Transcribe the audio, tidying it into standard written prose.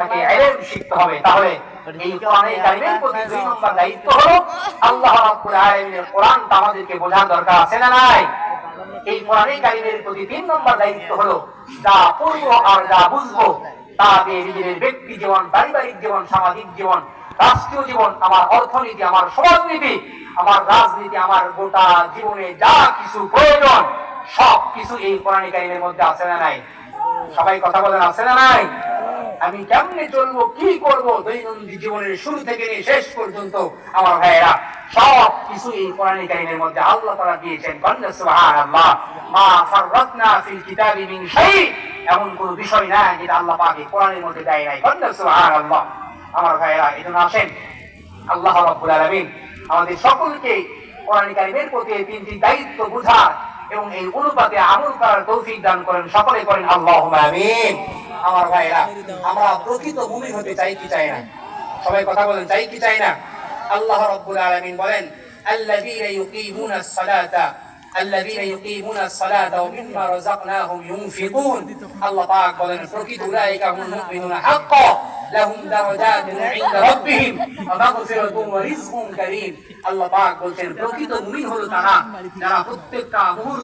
তাকে ইলম শিখতে হবে। তাহলে এই কোরআনে কারিমের প্রতি ২ নম্বর দায়িত্ব হলো আল্লাহ রাব্বুল আলামিনের কোরআনটা আমাদেরকে বোঝার দরকার আছে না নাই? এই কোরআনে কারিমের প্রতি ৩ নম্বর দায়িত্ব হলো যা পড়বো আর যা বুঝবো তা দিয়ে নিজের ব্যক্তি জীবন, পারিবারিক জীবন, সামাজিক জীবন, রাষ্ট্রীয় জীবন, আমার অর্থনীতি, আমার সমাজনীতি, আমার রাজনীতি, আমার গোটা জীবনে যা কিছু প্রয়োজন সব কিছু এই কোরআনে কারিমের মধ্যে আছে না নাই? সবাই কথা বলেন, আছে না নাই? আমি কেমনে চলবো, কি করব, দৈনন্দিন জীবনের শুরু থেকে নিয়ে শেষ পর্যন্ত আমার ভাইয়েরা সব কিছু এই কোরআনে কারিমের মধ্যে আল্লাহ তাআলা দিয়েছেন। সুবহানাল্লাহ, মা ফাররাতনা ফিল কিতাবি মিন শাই, এমন কোন বিষয় নাই যেটা আল্লাহ পাক এই কোরআনের মধ্যে দেয় নাই। সুবহানাল্লাহ। আমার ভাইয়েরা, এজন্য আসেন আল্লাহ রাব্বুল আলামিন আমাদের সকলকে কোরআন কারিমের প্রতি এই ৩টি দায়িত্ব বুঝার এবং এই অনুপাতে আমল করার তৌফিক দান করেন। সকলে করেন আল্লাহুম্মা আমিন। আমার ভাইরা, আমরা প্রকৃত মুমিন হতে চাই কি চাই না? সবাই কথা বলেন, চাই কি চাই না? আল্লাহ রাব্বুল আলামিন বলেন আল্লাযীনা ইউকিমুনাস সালাতা ওয়া মিম্মা রাযাকনাহুম ইউনফিকুন। আল্লাহ পাক বলেন প্রকৃত উলাইকা হুমুল মুমিনুনা হাক্কান লাহুম দারাজাতুন ইনদা রাব্বিহিম ওয়া মাগফিরাতুন ওয়া রিজকুন কারীম। আল্লাহ পাক বলেন প্রকৃত মুমিন হলো তারা যারা প্রত্যেকটা মুহূর্তে